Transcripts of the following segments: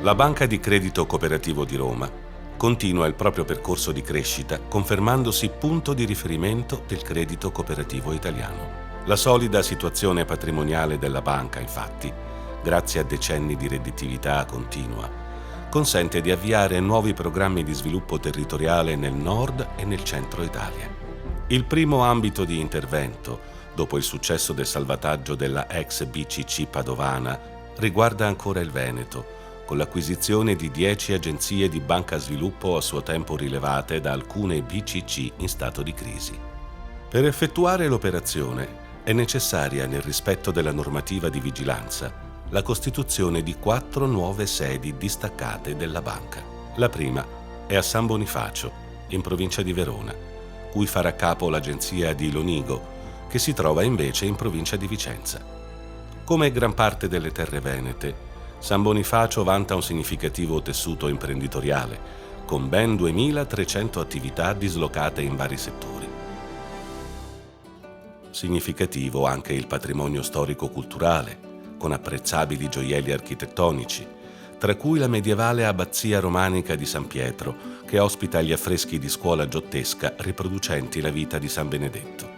La Banca di Credito Cooperativo di Roma continua il proprio percorso di crescita confermandosi punto di riferimento del credito cooperativo italiano. La solida situazione patrimoniale della banca, infatti, grazie a decenni di redditività continua, consente di avviare nuovi programmi di sviluppo territoriale nel nord e nel centro Italia. Il primo ambito di intervento, dopo il successo del salvataggio della ex BCC padovana, riguarda ancora il Veneto, con l'acquisizione di 10 agenzie di banca sviluppo a suo tempo rilevate da alcune BCC in stato di crisi. Per effettuare l'operazione è necessaria, nel rispetto della normativa di vigilanza, la costituzione di 4 nuove sedi distaccate della banca. La prima è a San Bonifacio, in provincia di Verona, cui farà capo l'agenzia di Lonigo, che si trova invece in provincia di Vicenza. Come gran parte delle terre venete, San Bonifacio vanta un significativo tessuto imprenditoriale, con ben 2.300 attività dislocate in vari settori. Significativo anche il patrimonio storico-culturale, con apprezzabili gioielli architettonici, tra cui la medievale abbazia romanica di San Pietro, che ospita gli affreschi di scuola giottesca riproducenti la vita di San Benedetto.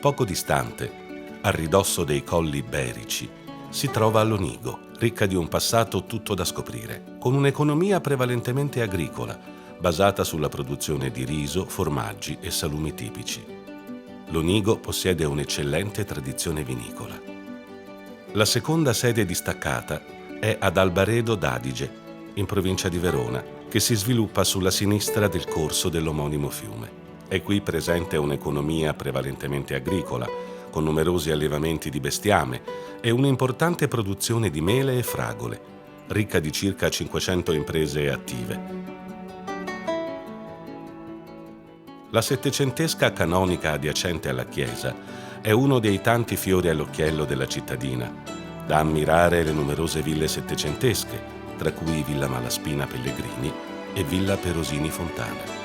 Poco distante, a ridosso dei colli iberici, si trova Lonigo, ricca di un passato tutto da scoprire, con un'economia prevalentemente agricola, basata sulla produzione di riso, formaggi e salumi tipici. Lonigo possiede un'eccellente tradizione vinicola. La seconda sede distaccata è ad Albaredo d'Adige, in provincia di Verona, che si sviluppa sulla sinistra del corso dell'omonimo fiume. È qui presente un'economia prevalentemente agricola, con numerosi allevamenti di bestiame e un'importante produzione di mele e fragole, ricca di circa 500 imprese attive. La settecentesca canonica adiacente alla chiesa è uno dei tanti fiori all'occhiello della cittadina, da ammirare le numerose ville settecentesche, tra cui Villa Malaspina Pellegrini e Villa Perosini Fontana.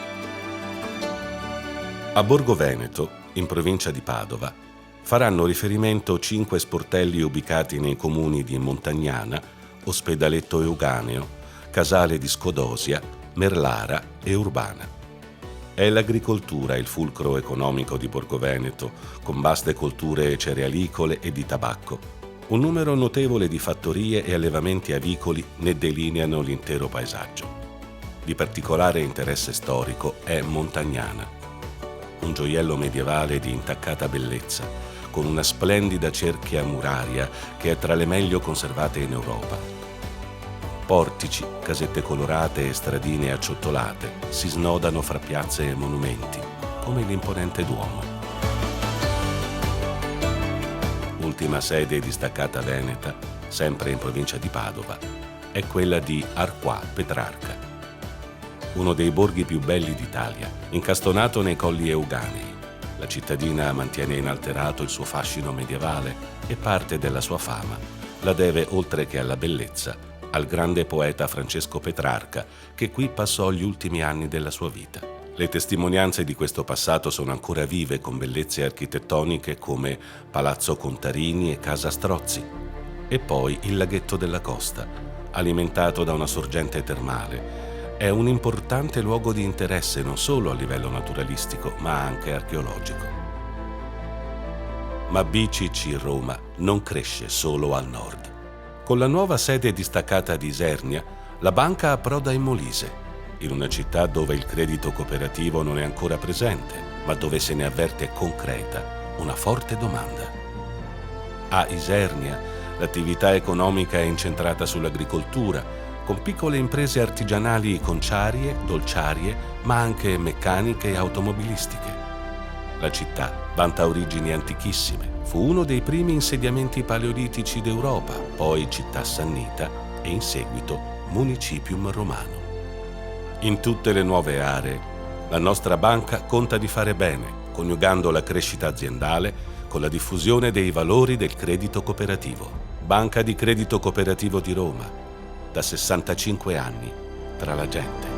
A Borgo Veneto, in provincia di Padova, faranno riferimento 5 sportelli ubicati nei comuni di Montagnana, Ospedaletto Euganeo, Casale di Scodosia, Merlara e Urbana. È l'agricoltura il fulcro economico di Borgo Veneto, con vaste colture cerealicole e di tabacco. Un numero notevole di fattorie e allevamenti avicoli ne delineano l'intero paesaggio. Di particolare interesse storico è Montagnana, un gioiello medievale di intaccata bellezza, con una splendida cerchia muraria che è tra le meglio conservate in Europa. Portici, casette colorate e stradine acciottolate si snodano fra piazze e monumenti, come l'imponente Duomo. Ultima sede distaccata veneta, sempre in provincia di Padova, è quella di Arquà Petrarca, uno dei borghi più belli d'Italia, incastonato nei colli euganei. La cittadina mantiene inalterato il suo fascino medievale e parte della sua fama la deve, oltre che alla bellezza, al grande poeta Francesco Petrarca, che qui passò gli ultimi anni della sua vita. Le testimonianze di questo passato sono ancora vive, con bellezze architettoniche come Palazzo Contarini e Casa Strozzi, e poi il laghetto della Costa, alimentato da una sorgente termale. È un importante luogo di interesse non solo a livello naturalistico, ma anche archeologico. Ma BCC Roma non cresce solo al nord. Con la nuova sede distaccata di Isernia, la banca approda in Molise, in una città dove il credito cooperativo non è ancora presente, ma dove se ne avverte concreta una forte domanda. A Isernia, l'attività economica è incentrata sull'agricoltura, con piccole imprese artigianali conciarie, dolciarie, ma anche meccaniche e automobilistiche. La città vanta origini antichissime. Fu uno dei primi insediamenti paleolitici d'Europa, poi città sannita e in seguito municipium romano. In tutte le nuove aree, la nostra banca conta di fare bene, coniugando la crescita aziendale con la diffusione dei valori del credito cooperativo. Banca di Credito Cooperativo di Roma, da 65 anni, tra la gente.